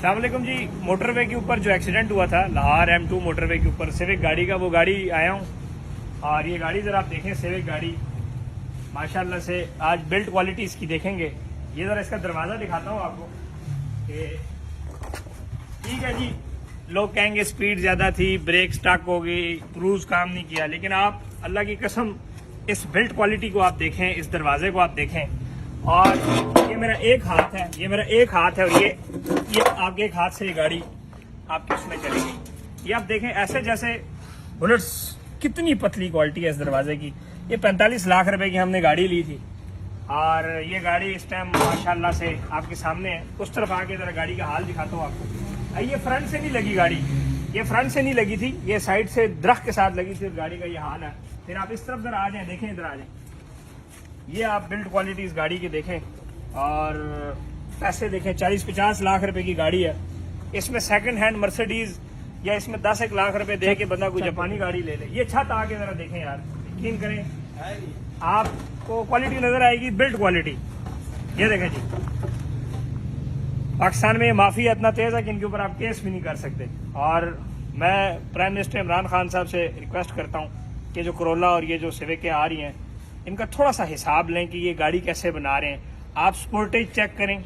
अस्सलाम वालेकुम जी। मोटरवे के ऊपर जो एक्सीडेंट हुआ था लाहौर M2 मोटरवे के ऊपर सिविक गाड़ी का, वो गाड़ी आया हूँ और ये गाड़ी ज़रा आप देखें, सिविक गाड़ी माशाल्लाह से आज बिल्ड क्वालिटी इसकी देखेंगे। ये ज़रा इसका दरवाज़ा दिखाता हूँ आपको कि ठीक है जी, लोग कहेंगे स्पीड ज़्यादा थी, ब्रेक स्टक हो गई, क्रूज काम नहीं किया, लेकिन आप अल्लाह की कसम इस बिल्ड क्वालिटी को आप देखें, इस दरवाजे को आप देखें। और ये मेरा एक हाथ है, ये मेरा एक हाथ है और ये आपके एक हाथ से ये गाड़ी आपके उसमें चलेगी। ये आप देखें ऐसे जैसे बुलेट्स, कितनी पतली क्वालिटी है इस दरवाजे की। ये 45 लाख रुपए की हमने गाड़ी ली थी और ये गाड़ी इस टाइम माशाल्लाह से आपके सामने है। उस तरफ आके जरा गाड़ी का हाल दिखाता हूँ आपको। ये फ्रंट से नहीं लगी गाड़ी, ये फ्रंट से नहीं लगी थी, ये साइड से दरख्त के साथ लगी थी। गाड़ी का ये हाल है। फिर आप इस तरफ जरा आ जाए, देखें इधर आ जाए, ये आप बिल्ड क्वालिटी इस गाड़ी की देखें और पैसे देखें। 40-50 लाख रुपए की गाड़ी है। इसमें सेकंड हैंड मर्सिडीज या इसमें 10-1 लाख रुपए दे के बंदा कोई जापानी गाड़ी ले ले। ये छत आके जरा देखें यार, यकीन करें आपको क्वालिटी नजर आएगी, बिल्ड क्वालिटी। ये देखें जी, पाकिस्तान में माफिया इतना तेज है कि इनके ऊपर आप केस भी नहीं कर सकते। और मैं प्राइम मिनिस्टर इमरान खान साहब से रिक्वेस्ट करता हूँ कि जो करोला और ये जो सिविक आ रही हैं, इनका थोड़ा सा हिसाब लें कि ये गाड़ी कैसे बना रहे हैं। आप स्पोर्टेज चेक करें।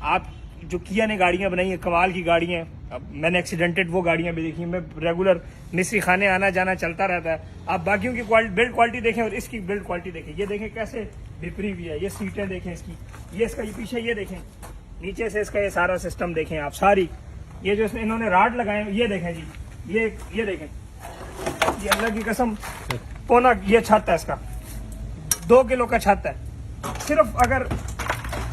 आप जो किया ने गाड़ियां बनाई हैं, कमाल की गाड़ियां हैं। अब मैंने एक्सीडेंटेड वो गाड़ियां भी देखी। मैं रेगुलर मिस्त्री खाने आना जाना चलता रहता है। आप बाकियों की बिल्ड क्वालिटी देखें और इसकी बिल्ड क्वालिटी देखें। ये देखें कैसे भिपरी हुई है, ये सीटें देखें इसकी, ये इसका ये पीछे ये देखें, नीचे से इसका ये सारा सिस्टम देखें आप सारी। ये जो इसमें इन्होंने राड लगाए ये देखें जी, ये देखें, ये अल्लाह की कसम पौना ये छत है इसका, 2 किलो का छत है। सिर्फ अगर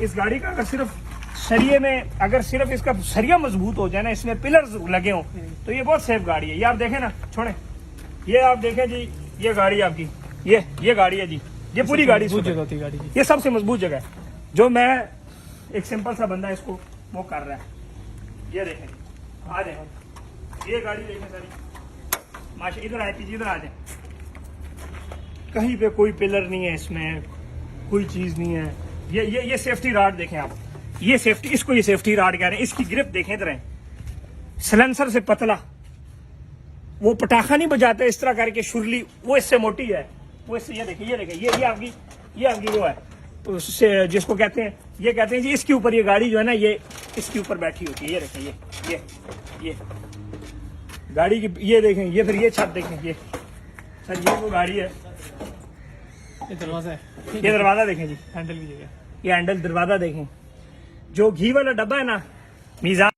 इस गाड़ी का अगर सिर्फ सरिये में, अगर सिर्फ इसका सरिया मजबूत हो जाए ना, इसमें पिलर्स लगे हों, तो ये बहुत सेफ गाड़ी है। ये आप देखें ना, छोड़े, ये आप देखें जी, ये गाड़ी आपकी, ये गाड़ी है जी, ये पूरी गाड़ी जगह होती है गाड़ी की, ये सबसे मजबूत जगह है। जो मैं एक सिंपल सा बंदा इसको वो कर रहा है। ये देखें, आ जाए, ये गाड़ी देखें सारी माशा। इधर आए इधर आ जाए, कहीं पे कोई पिलर नहीं है, इसमें कोई चीज नहीं है। ये सेफ्टी राड देखें आप, ये सेफ्टी, इसको ये सेफ्टी राड कह रहे हैं। इसकी ग्रिप देखें इधर, सिलेंसर से पतला, वो पटाखा नहीं बजाते इस तरह करके शुरली, वो इससे मोटी है, वो इससे ये देखें, ये आपकी वो है उससे, जिसको कहते हैं, ये कहते हैं जी इसके ऊपर ये गाड़ी जो है ना, ये इसके ऊपर बैठी होती है। ये देखें, ये गाड़ी की, ये देखें, ये फिर ये छत देखें, ये सर ये वो गाड़ी है। ये दरवाजा है, ये दरवाजा देखें जी, हैंडल की जगह, ये हैंडल दरवाजा देखें। जो घी वाला डब्बा है ना, मीज़ान